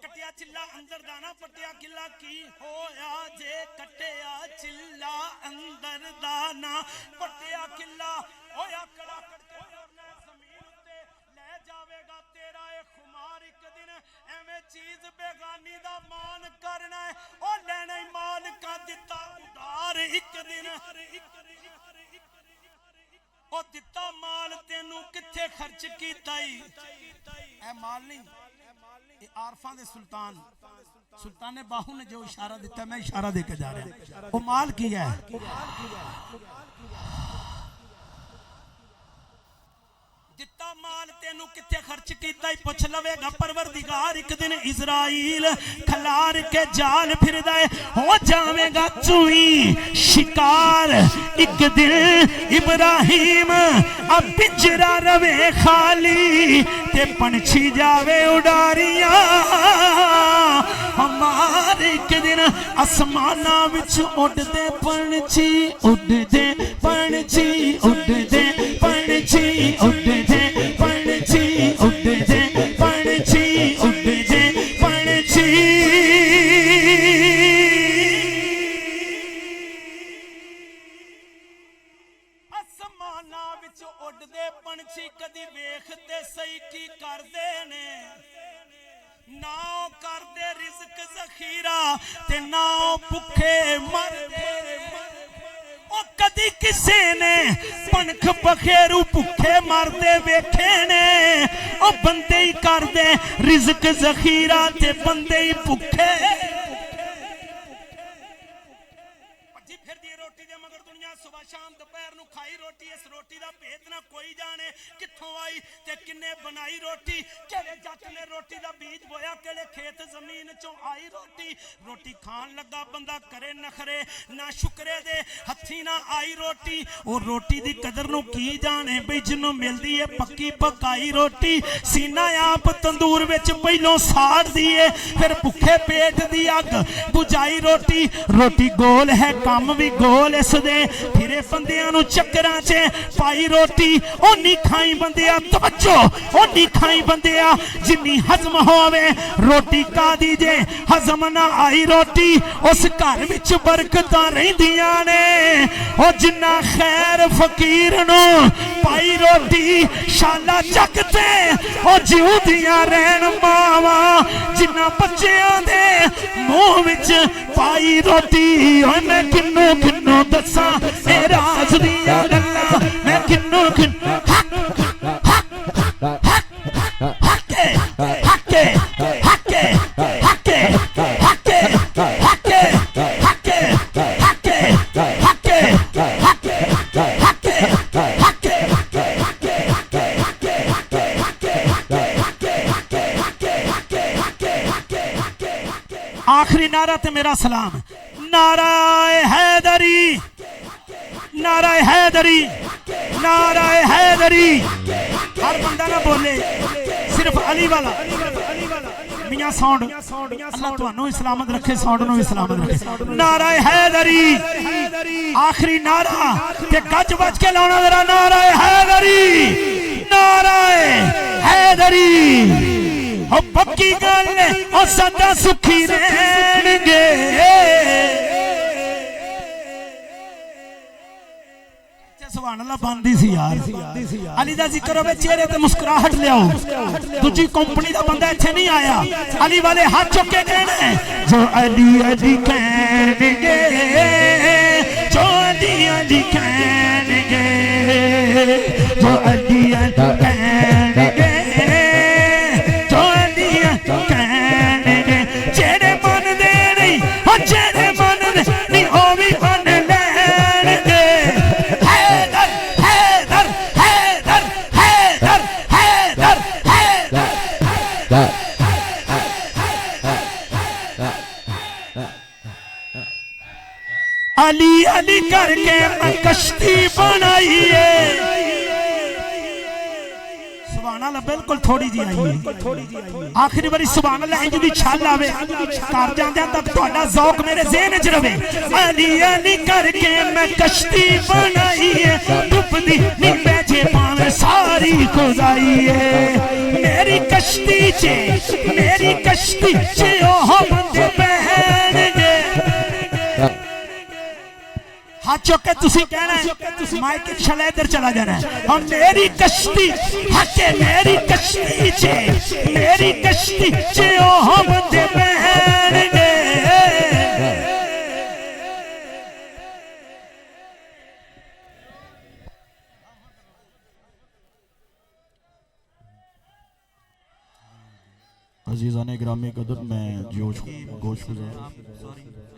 कटिया चिल्ला अंदर दाना पटिया किला की होया जे कटिया चिल्ला अंदर दाना पटिया किला होया कड़ा कड़के जमीन उत्ते ले जावेगा तेरा ए खुमार एक दिन एवें चीज बेगानी दा मान करना है ओ लेना ही माल का दिता उधार एक दिन ओ दिता माल तेनू किथे खर्च कीता ए माल नहीं आरफा दे सुल्तान सुल्तान ने बाहू ने जो इशारा दिता मैं इशारा देके जा रहा वो माल की है दिता माल तेनू किथे खर्च कीता पुछ लवेगा परवरदिगार एक दिन इजराइल खलार के जाल फिरदा है हो जावेगा चूई शिकार एक दिन इब्राहिम अब पिंजरा रवे खाली ते पंछी जावे उडारियां हमारे एक दिन आसमाना विच उड़दे पंछी उड़दे पंछी उड़दे पंछी उड़दे पंछी उड़दे पंछी उड़दे पंछी आसमाना विच उड़दे पंछी कदी वेखते सही की करदे ने ना करदे रिज़्क ज़ख़ीरा ते ना भुखे मरदे ओ कदी किसे ने पनख बखेरू भुखे मरदे वेखे ने ओ बंदे ही करदे रिज़्क ज़ख़ीरा ते बंदे ही भुखे रोटी दे मगर दुनिया सुबह शाम दोपहर नु खाई रोटी इस रोटी दा भेद ना कोई जाने कित्थों आई ते किन्ने बनाई रोटी केड़े जट ने रोटी दा बीज बोया केड़े खेत जमीन चों आई रोटी रोटी खान लगा बंदा करे नखरे ना शुक्रे दे हथी ना आई रोटी ओ रोटी दी कदर नु की जाने बई जिन्नों मिलदी है पक्की पकाई रोटी सीना आप तंदूर विच पहलों साड़ दिए फिर भुखे पेट दी अग बुझाई रोटी रोटी गोल है काम भी गोल इस दे फिरे बंदियां नु चक्करां च पाई रोटी ओ नी खाई बंदिया तवज्जो ओ नी खाई बंदिया जिन्नी हजम होवे रोटी कादी जे हजम ना आई रोटी उस घर विच बरकतां रहिंदियां ने ओ जिन्ना खैर फकीर नु पाई रोटी शाला जगते ओ जिउंदियां रहन मावा जिन्ना बच्चियां दे मुंह विच पाई रोटी ओ मैं किन्नू किन्नू दसा ए राज दियां गल्लां मैं किन्नू किन्नू हके हके हके हके हके हके हके हके हके हके आखिरी नारा ते मेरा सलाम नाराए हैदरी नाराए हैदरी नाराए हैदरी हर बंदा ना बोले सिर्फ अली वाला मियां साउंड अल्लाह तुहानू भी सलामत रखे साउंड नु भी सलामत रखे नाराए हैदरी आखिरी नारा ते गज बज के लाना जरा नाराए हैदरी ओ पक्की गल ओ सदा सुखी रहणगे सुभान अल्लाह बांदी सी यार अली दा जिक्र होवे चेहरे ते मुस्कुराहट लियाओ दूजी कंपनी दा बंदा इत्थे नहीं आया अली वाले हाथ चुक के कहने जो अली अली कहणगे जो अली अली कहणगे जो अली अली कहणगे जो अली अली कहणगे जेड़े मन दे नहीं ओ जेड़े मन दे नहीं ओ भी मन लैणगे हैदर हैदर हैदर हैदर हैदर हैदर अली अली करके मैं कश्ती बनाई है सुभान अल्लाह बिल्कुल थोड़ी जी आई है आखिरी बारी सुभान अल्लाह इंज दी छल आवे घर जांदे तक ਤੁਹਾਡਾ ज़ौक मेरे ज़हन च रवे अली अली करके मैं कश्ती बनाई है डुबदी नी बैठे पावे सारी खुदाई है मेरी मेरी कश्ती च ओह बंदे बहणगे हाथ चुक के तुसी कहना है माइक छला इधर चला जाना है हम मेरी कश्ती हके मेरी कश्ती च ओह बंदे बहणगे अजीज़ान ग्रामी कदर मैं जोश गुजार